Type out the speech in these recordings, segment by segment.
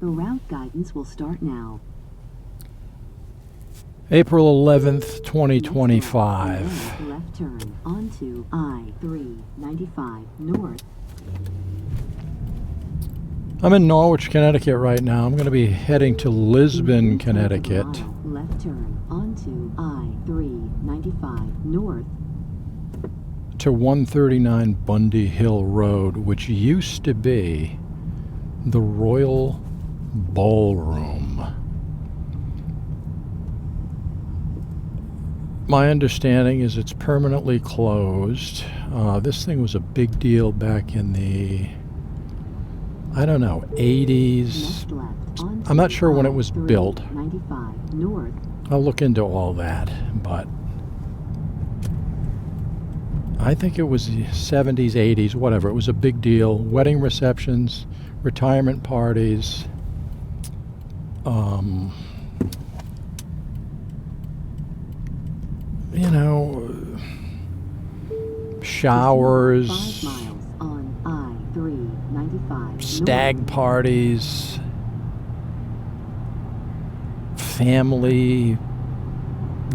The route guidance will start now. April 11th, 2025. Left turn onto I-395 North. I'm in Norwich, Connecticut right now. I'm going to be heading to Lisbon, Connecticut. Left turn onto I-395 North. To 139 Bundy Hill Road, which used to be the Royal Ballroom. My understanding is it's permanently closed. This thing was a big deal back in the, I don't know, 80s. I'm not sure when it was built. I'll look into all that, but I think it was the 70s, 80s, whatever. It was a big deal. Wedding receptions, retirement parties, you know, showers, on I-395 stag parties, family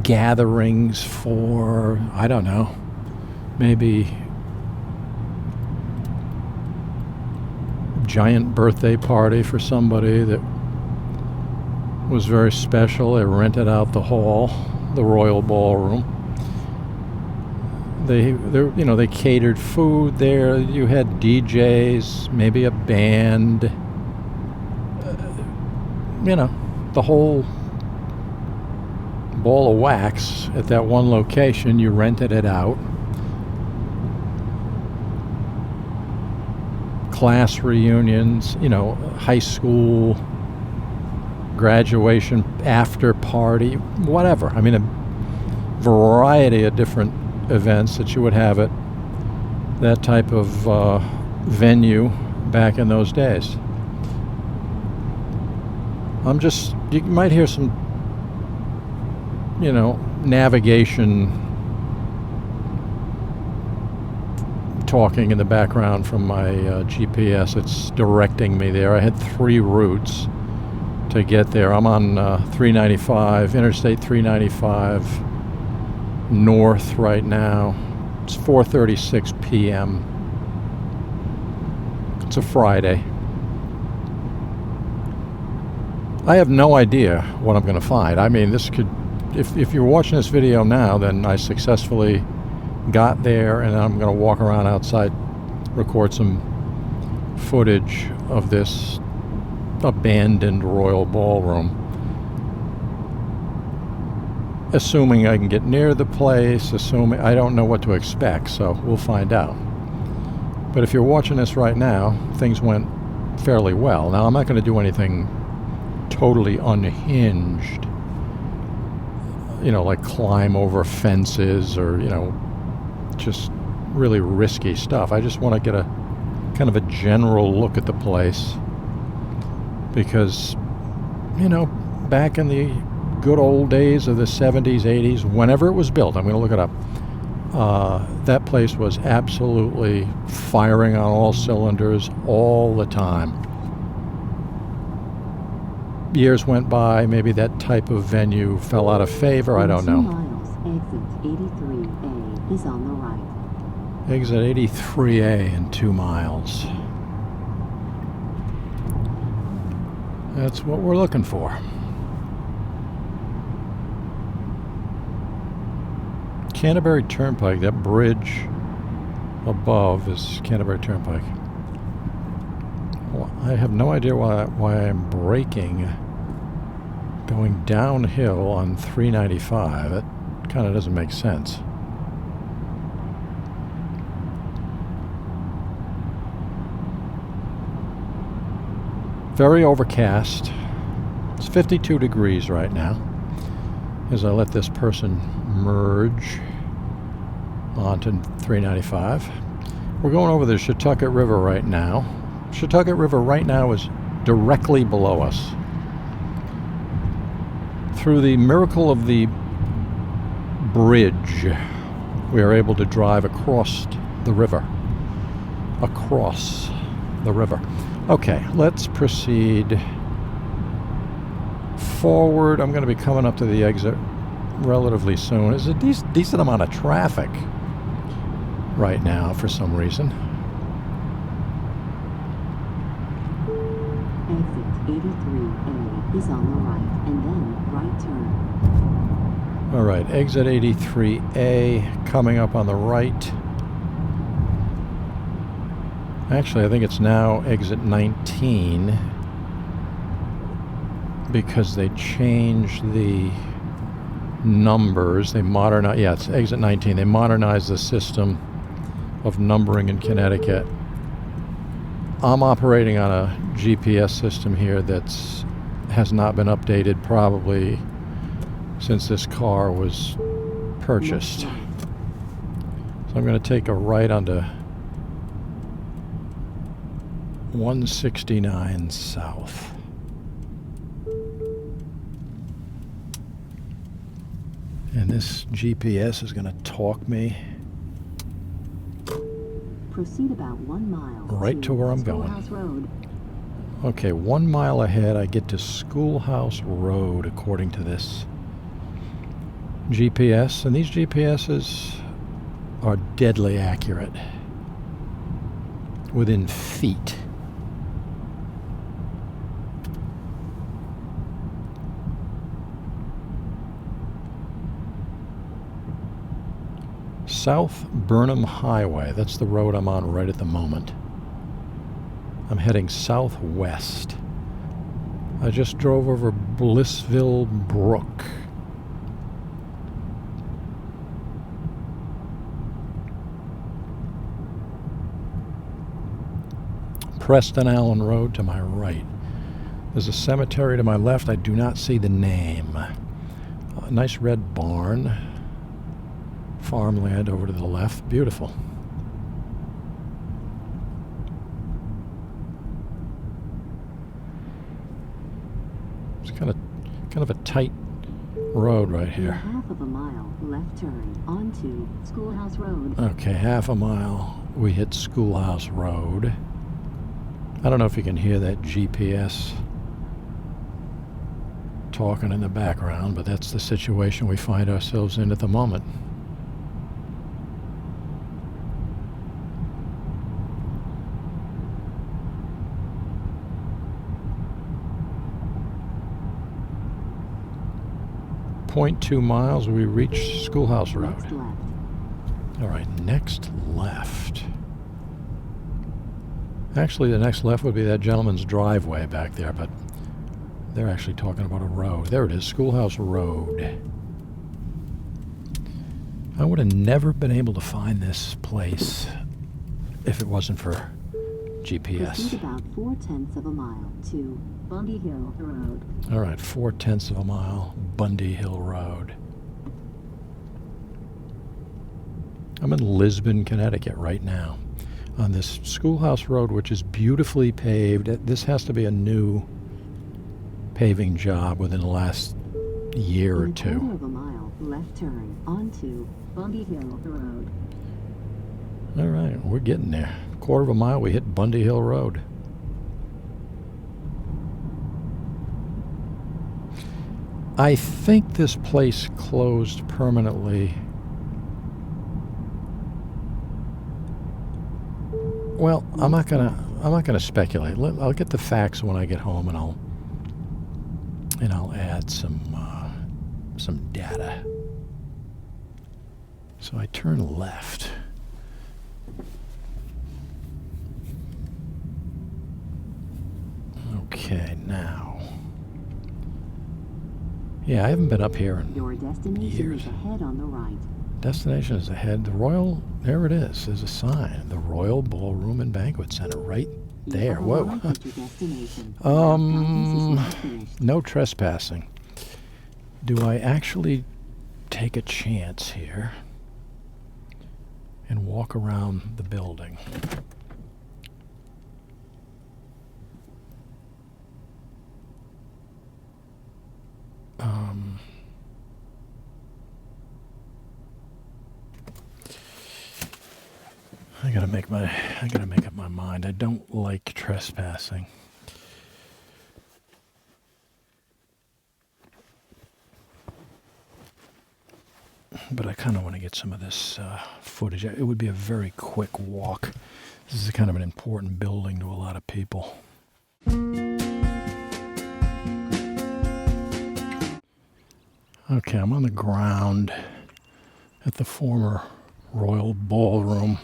gatherings for, I don't know, maybe giant birthday party for somebody that was very special. They rented out the hall, the Royal Ballroom. They catered food there. You had DJs, maybe a band, the whole ball of wax at that one location. You rented it out. Class reunions, high school graduation after party, whatever. I mean, a variety of different events that you would have at that type of venue back in those days. You might hear some, navigation talking in the background from my GPS. It's directing me there. I had 3 routes to get there. I'm on 395, Interstate 395 north right now. It's 4:36 p.m. It's a Friday. I have no idea what I'm going to find. I mean, this could, if you're watching this video now, then I successfully got there, and I'm going to walk around outside, record some footage of this abandoned Royal Ballroom. Assuming I can get near the place, assuming I don't know what to expect, so we'll find out. But if you're watching this right now, things went fairly well. Now, I'm not going to do anything totally unhinged, like climb over fences or, just really risky stuff. I just want to get a kind of a general look at the place because, back in the good old days of the 70s, 80s, whenever it was built, I'm going to look it up, that place was absolutely firing on all cylinders all the time. Years went by, maybe that type of venue fell out of favor, I don't know. 2 miles, exit 83A is on the right. Exit 83A in 2 miles. That's what we're looking for. Canterbury Turnpike, that bridge above is Canterbury Turnpike. Well, I have no idea why I'm braking going downhill on 395. That kind of doesn't make sense. Very overcast. It's 52 degrees right now as I let this person merge onto 395. We're going over the Shattucket River right now. Shattucket River right now is directly below us. Through the miracle of the bridge, we are able to drive across the river. Across the river. Okay, let's proceed forward. I'm going to be coming up to the exit relatively soon. There's a decent amount of traffic right now for some reason. Exit 83A is on the right, and then right turn. All right, exit 83A coming up on the right. Actually, I think it's now exit 19 because they changed the numbers. They modernized, yeah, it's exit 19. They modernized the system of numbering in Connecticut. I'm operating on a GPS system here that's has not been updated probably since this car was purchased. So I'm going to take a right onto 169 South. And this GPS is going to talk me Proceed about 1 mile right to where I'm going. Schoolhouse Road. Okay, 1 mile ahead I get to Schoolhouse Road according to this GPS, and these GPSs are deadly accurate within feet. South Burnham Highway, that's the road I'm on right at the moment. I'm heading southwest. I just drove over Blissville Brook. Preston Allen Road to my right. There's a cemetery to my left. I do not see the name. A nice red barn. Farmland over to the left. Beautiful. It's kind of a tight road right here. Half of a mile left turn onto Schoolhouse Road. Okay, half a mile we hit Schoolhouse Road. I don't know if you can hear that GPS talking in the background, but that's the situation we find ourselves in at the moment. .2 miles, we reach Schoolhouse Road. Next left. All right, next left. Actually, the next left would be that gentleman's driveway back there, but they're actually talking about a road. There it is, Schoolhouse Road. I would have never been able to find this place if it wasn't for GPS. Proceed about 4/10 of a mile to Bundy Hill Road. All right, 4/10 of a mile, Bundy Hill Road. I'm in Lisbon, Connecticut right now on this Schoolhouse Road, which is beautifully paved. This has to be a new paving job within the last year or In a two. quarter of a mile left turn onto Bundy Hill Road. All right, we're getting there. Quarter of a mile, we hit Bundy Hill Road. I think this place closed permanently. Well, I'm not gonna speculate. I'll get the facts when I get home, and I'll add some data. So I turn left. Okay, now. Yeah, I haven't been up here in Your destination years. is ahead on the right. Destination is ahead. The Royal, there it is. There's a sign. The Royal Ballroom and Banquet Center right there. You Whoa. have arrived at your destination. Conference is now finished. No trespassing. Do I actually take a chance here and walk around the building? I gotta make up my mind. I don't like trespassing. but I kind of want to get some of this footage. It would be a very quick walk. This is kind of an important building to a lot of people. Okay, I'm on the ground at the former Royal Ballroom.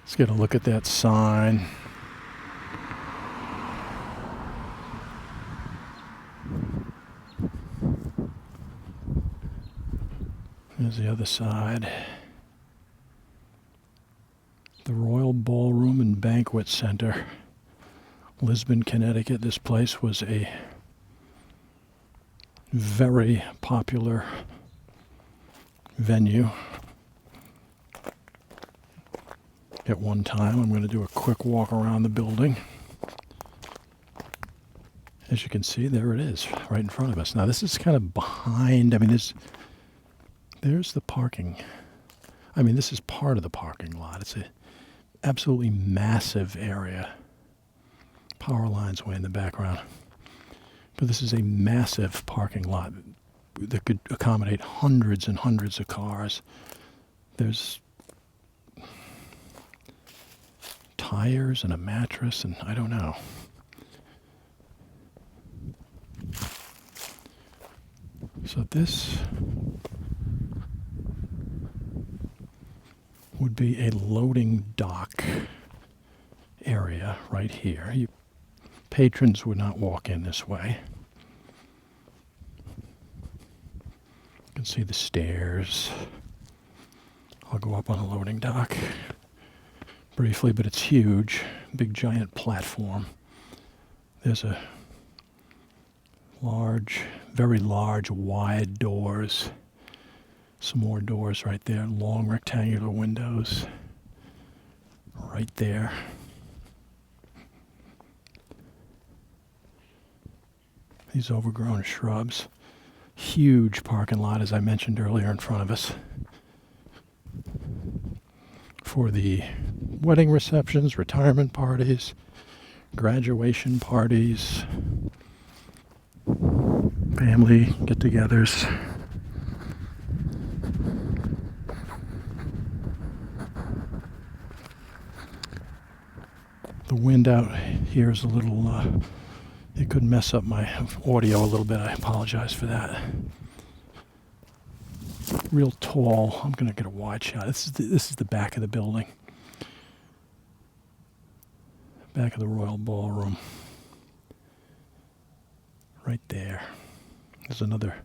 Let's get a look at that sign. There's the other side. The Royal Ballroom and Banquet Center, Lisbon, Connecticut. This place was a very popular venue at one time. I'm going to do a quick walk around the building. As you can see, there it is, right in front of us. Now, this is kind of behind. I mean, there's the parking. I mean, this is part of the parking lot. It's a absolutely massive area. Power lines way in the background. But this is a massive parking lot that could accommodate hundreds and hundreds of cars. There's tires and a mattress and I don't know. So this would be a loading dock area right here. Patrons would not walk in this way. You can see the stairs. I'll go up on a loading dock briefly, but it's huge. Big giant platform. There's a very large, wide doors. Some more doors right there. Long rectangular windows right there. These overgrown shrubs. Huge parking lot, as I mentioned earlier, in front of us. For the wedding receptions, retirement parties, graduation parties, family get-togethers. The wind out here is a little, it could mess up my audio a little bit. I apologize for that. Real tall. I'm going to get a wide shot. This is the back of the building. Back of the Royal Ballroom. Right there. There's another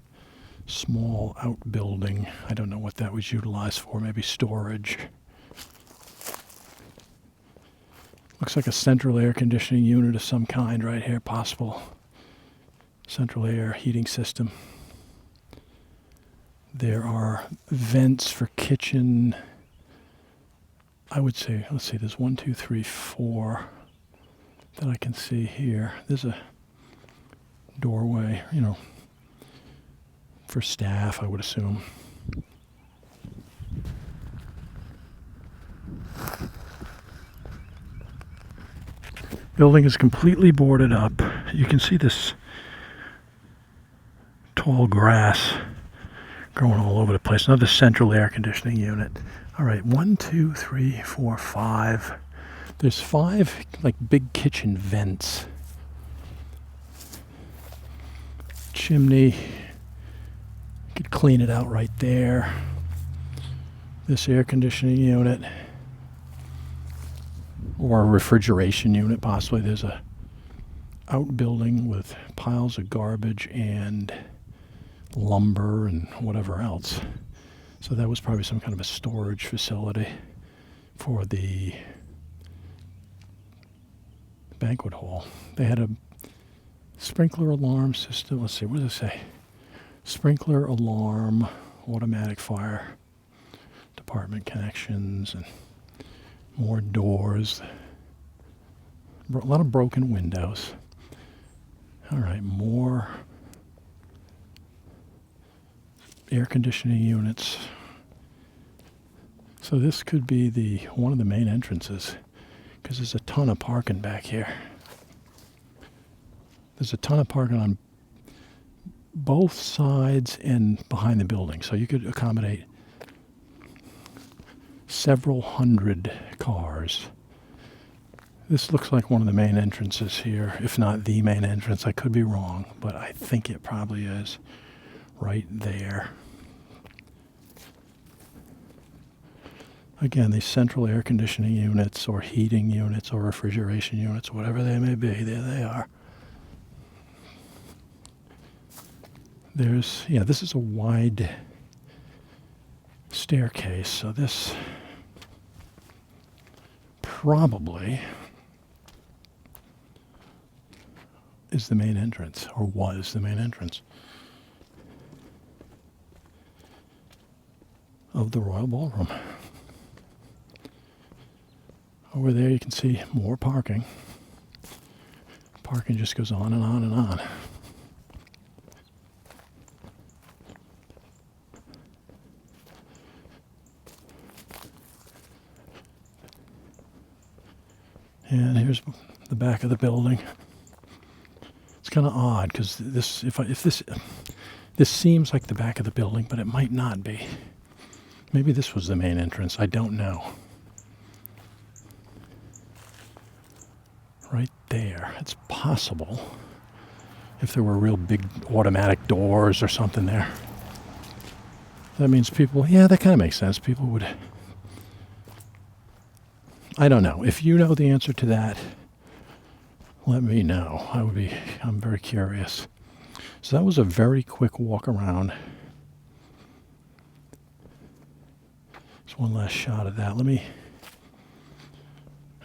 small outbuilding. I don't know what that was utilized for. Maybe storage. Looks like a central air conditioning unit of some kind right here. Possible central air heating system. There are vents for kitchen. I would say, let's see, there's 1, 2, 3, 4 that I can see here. There's a doorway, for staff, I would assume. Building is completely boarded up. You can see this tall grass growing all over the place. Another central air conditioning unit. All right, 1, 2, 3, 4, 5. There's 5 like big kitchen vents. Chimney. You could clean it out right there. This air conditioning unit. Or a refrigeration unit, possibly. There's a outbuilding with piles of garbage and lumber and whatever else. So that was probably some kind of a storage facility for the banquet hall. They had a sprinkler alarm system. Let's see, what does it say? Sprinkler alarm, automatic fire department connections, and more doors. A lot of broken windows. All right, more air conditioning units. So this could be one of the main entrances, because there's a ton of parking back here. There's a ton of parking on both sides and behind the building. So you could accommodate several hundred cars. This looks like one of the main entrances here, if not the main entrance. I could be wrong, but I think it probably is right there. Again, these central air conditioning units or heating units or refrigeration units, whatever they may be, there they are. This is a wide staircase, so this probably is the main entrance, or was the main entrance of the Royal Ballroom. Over there you can see more parking. Parking just goes on and on and on. And here's the back of the building. It's kind of odd because this seems like the back of the building, but it might not be. Maybe this was the main entrance. I don't know. Right there. It's possible if there were real big automatic doors or something there. That means people, that kind of makes sense. People would, I don't know. If you know the answer to that, let me know. I'm very curious. So that was a very quick walk around. Just one last shot of that.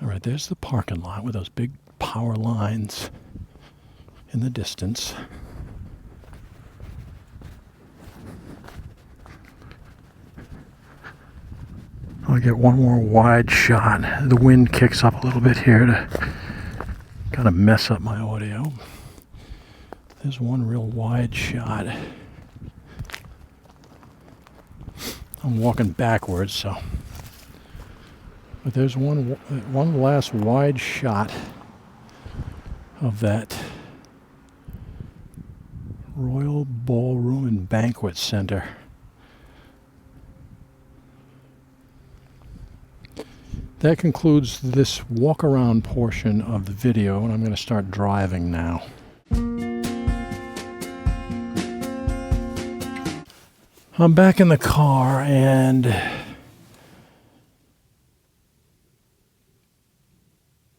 All right, there's the parking lot with those big power lines in the distance. I'll get one more wide shot. The wind kicks up a little bit here to kind of mess up my audio. There's one real wide shot. I'm walking backwards, so. But there's one last wide shot of that Royal Ballroom and Banquet Center. That concludes this walk-around portion of the video, and I'm going to start driving now. I'm back in the car, and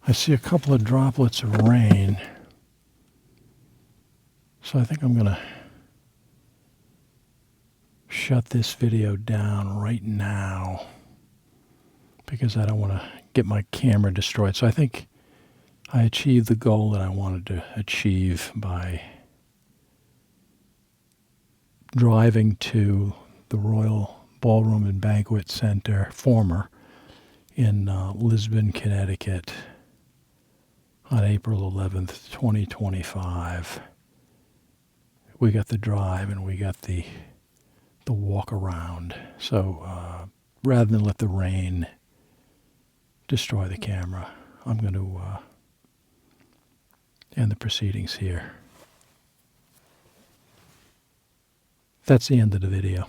I see a couple of droplets of rain. So I think I'm going to shut this video down right now because I don't want to get my camera destroyed. So I think I achieved the goal that I wanted to achieve by driving to the Royal Ballroom and Banquet Center, former, in Lisbon, Connecticut on April 11th, 2025. We got the drive and we got the walk around. So rather than let the rain destroy the camera, I'm going to end the proceedings here. That's the end of the video.